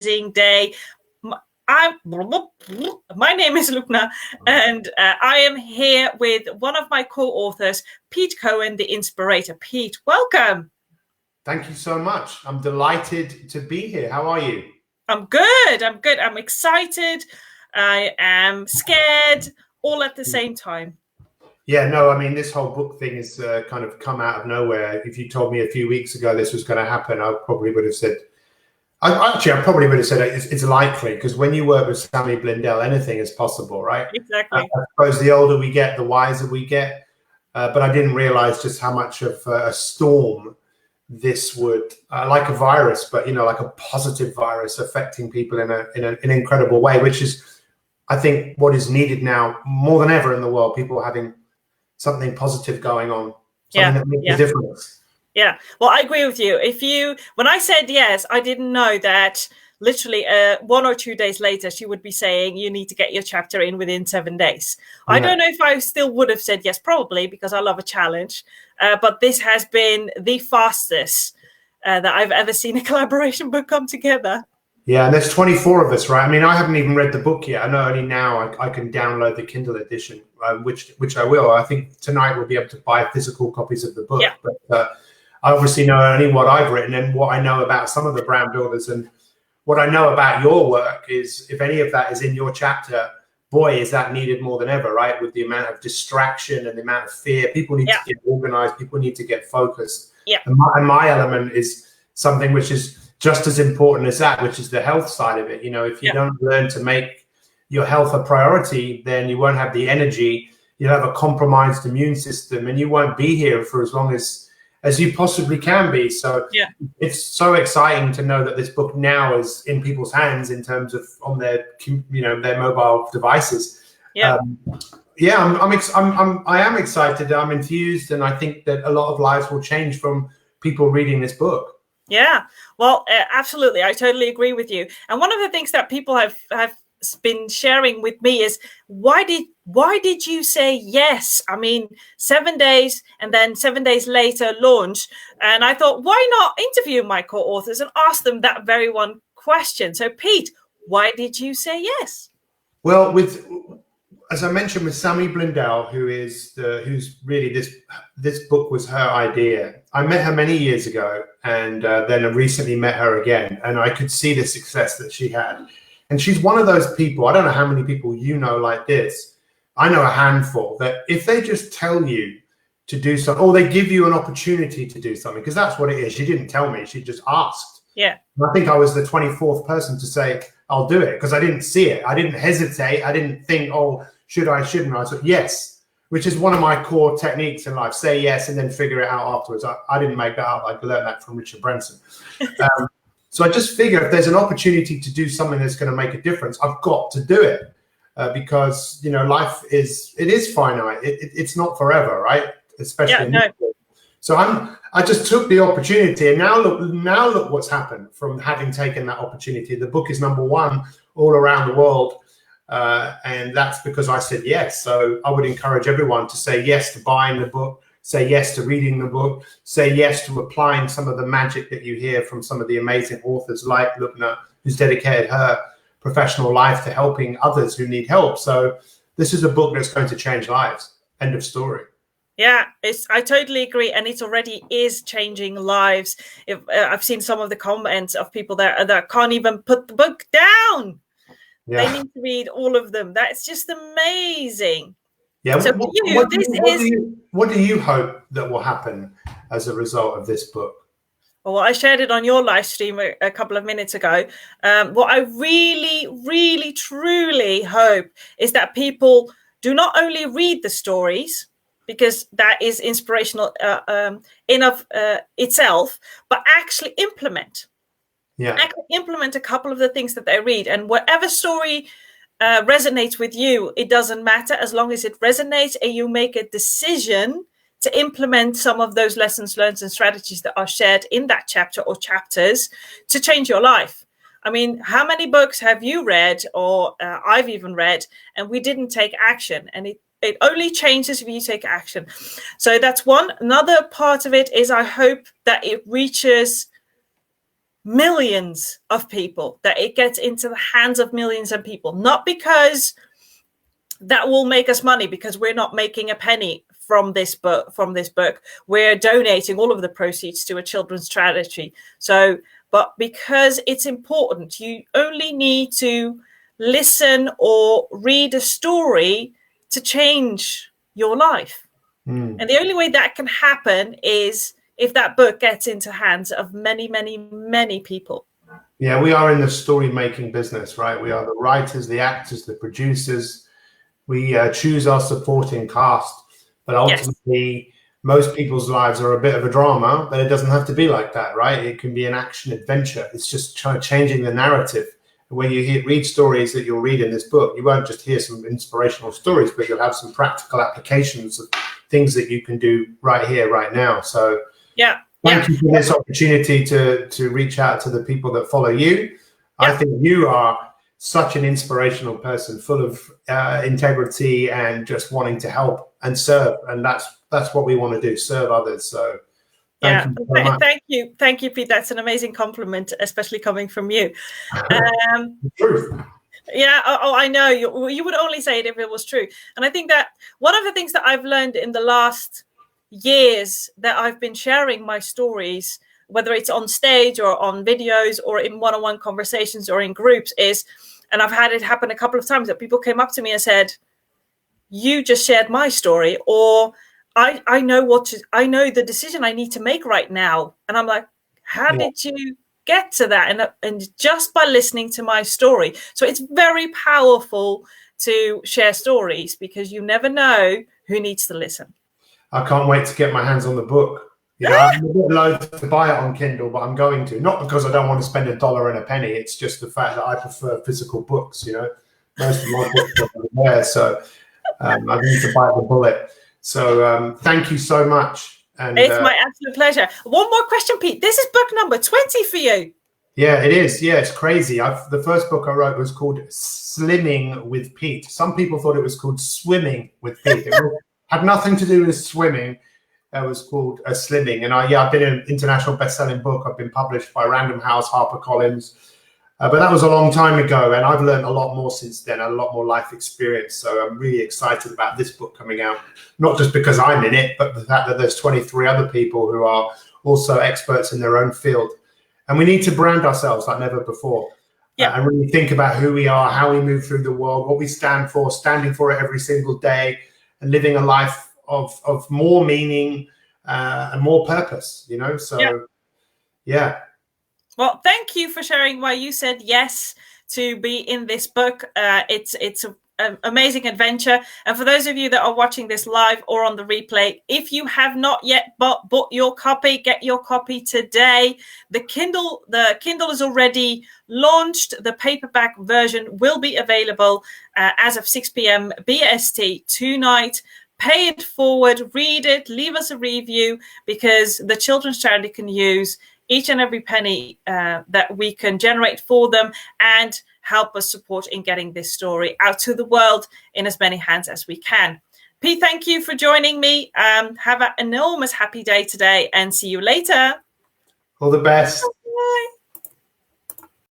day. My name is Lubna, and I am here with one of my co-authors, Pete Cohen, the Inspirator. Pete, welcome. Thank you so much. I'm delighted to be here. How are you? I'm good. I'm excited. I am scared, all at the same time. Yeah, no, I mean, this whole book thing has kind of come out of nowhere. If you told me a few weeks ago this was going to happen, I probably would have said, it's likely, because when you work with Sammy Blindell, anything is possible, right? Exactly. I suppose the older we get, the wiser we get. But I didn't realize just how much of a storm this would, like a virus, but, like a positive virus affecting people in an incredible way, which is, I think, what is needed now more than ever in the world. People having something positive going on, something that makes a difference. Yeah, well, I agree with you. When I said yes, I didn't know that literally 1 or 2 days later, she would be saying, you need to get your chapter in within 7 days. Yeah. I don't know if I still would have said yes, probably, because I love a challenge. But this has been the fastest that I've ever seen a collaboration book come together. Yeah, and there's 24 of us, right? I mean, I haven't even read the book yet. I know only now I can download the Kindle edition, which I will. I think tonight we'll be able to buy physical copies of the book. Yeah. But I obviously know only what I've written and what I know about some of the brand builders. And what I know about your work is, if any of that is in your chapter, boy, is that needed more than ever, right? With the amount of distraction and the amount of fear, people need to get organized, people need to get focused. Yeah. And my element is something which is just as important as that, which is the health side of it. If you don't learn to make your health a priority, then you won't have the energy, you'll have a compromised immune system, and you won't be here for as long as you possibly can be. So it's so exciting to know that this book now is in people's hands in terms of on their, their mobile devices. Yeah. I am excited. I'm enthused. And I think that a lot of lives will change from people reading this book. Yeah, well, absolutely. I totally agree with you. And one of the things that people have been sharing with me is, why did you say yes? I mean, 7 days and then 7 days later launch. And I thought, why not interview my co-authors and ask them that very one question? So Pete, why did you say yes? Well, as I mentioned, with Sammy Blindell, who's really this book was her idea. I met her many years ago, and then I recently met her again, and I could see the success that she had. And she's one of those people, I don't know how many people like this. I know a handful that if they just tell you to do something, or they give you an opportunity to do something, because that's what it is. She didn't tell me, she just asked. Yeah. And I think I was the 24th person to say, I'll do it, because I didn't see it. I didn't hesitate. I didn't think, oh, should I, shouldn't I? So yes, which is one of my core techniques in life. Say yes and then figure it out afterwards. I didn't make that up. I learned that from Richard Branson. So I just figure if there's an opportunity to do something that's going to make a difference, I've got to do it, because life is finite. It's not forever, right? Especially. Yeah, no. So I just took the opportunity, and now look what's happened from having taken that opportunity. The book is #1 all around the world. And that's because I said yes. So I would encourage everyone to say yes to buying the book, say yes to reading the book, say yes to applying some of the magic that you hear from some of the amazing authors like Lubna, who's dedicated her professional life to helping others who need help. So this is a book that's going to change lives. End of story. Yeah, I totally agree, and it already is changing lives. I've seen some of the comments of people that can't even put the book down. Yeah. They need to read all of them. That's just amazing. Yeah. So what do you hope that will happen as a result of this book? Well, I shared it on your live stream a couple of minutes ago. What I really, really, truly hope is that people do not only read the stories, because that is inspirational in of itself, but actually implement. Yeah. Actually implement a couple of the things that they read, and whatever story resonates with you, it doesn't matter, as long as it resonates and you make a decision to implement some of those lessons learned and strategies that are shared in that chapter or chapters to change your life. I mean, how many books have you read, or I've even read, and we didn't take action? And it only changes if you take action. So that's one. Another part of it is I hope that it reaches millions of people, that it gets into the hands of millions of people, not because that will make us money, because we're not making a penny from this book. We're donating all of the proceeds to a children's charity. So, but because it's important, you only need to listen or read a story to change your life. And the only way that can happen is if that book gets into hands of many, many, many people. Yeah, we are in the story making business, right? We are the writers, the actors, the producers. We choose our supporting cast. But ultimately, most people's lives are a bit of a drama, but it doesn't have to be like that, right? It can be an action adventure. It's just changing the narrative. When you read stories that you'll read in this book, you won't just hear some inspirational stories, but you'll have some practical applications of things that you can do right here, right now. So thank you for this opportunity to reach out to the people that follow you. I think you are such an inspirational person, full of integrity and just wanting to help and serve. And that's what we want to do, serve others. So thank you so much. Thank you, Pete. That's an amazing compliment, especially coming from you. Truth. Yeah, I know. You would only say it if it was true. And I think that one of the things that I've learned in the last years that I've been sharing my stories, whether it's on stage or on videos or in one-on-one conversations or in groups, is, and I've had it happen a couple of times, that people came up to me and said, you just shared my story, or I know the decision I need to make right now. And I'm like, how did you get to that? And just by listening to my story. So it's very powerful to share stories, because you never know who needs to listen. I can't wait to get my hands on the book. You know, I'm a bit loath to buy it on Kindle, but I'm going to. Not because I don't want to spend $1 and a penny. It's just the fact that I prefer physical books, you know. Most of my books are there, so I need to bite the bullet. So thank you so much. And it's my absolute pleasure. One more question, Pete. This is book number 20 for you. Yeah, it is. Yeah, it's crazy. The first book I wrote was called Slimming with Pete. Some people thought it was called Swimming with Pete. It had nothing to do with swimming. It was called Slimming. And I've been an international best-selling book. I've been published by Random House, HarperCollins. But that was a long time ago, and I've learned a lot more since then, a lot more life experience. So I'm really excited about this book coming out, not just because I'm in it, but the fact that there's 23 other people who are also experts in their own field. And we need to brand ourselves like never before. And really think about who we are, how we move through the world, what we stand for, standing for it every single day, and living a life of more meaning and more purpose, you know? So, Well, thank you for sharing why you said yes to be in this book. It's an amazing adventure. And for those of you that are watching this live or on the replay, if you have not yet bought your copy, get your copy today. The Kindle is already launched. The paperback version will be available as of 6 p.m. BST tonight. Pay it forward, read it, leave us a review, because the Children's Charity can use each and every penny that we can generate for them and help us support in getting this story out to the world in as many hands as we can. Pete, thank you for joining me. Have an enormous happy day today, and see you later. All the best. Bye.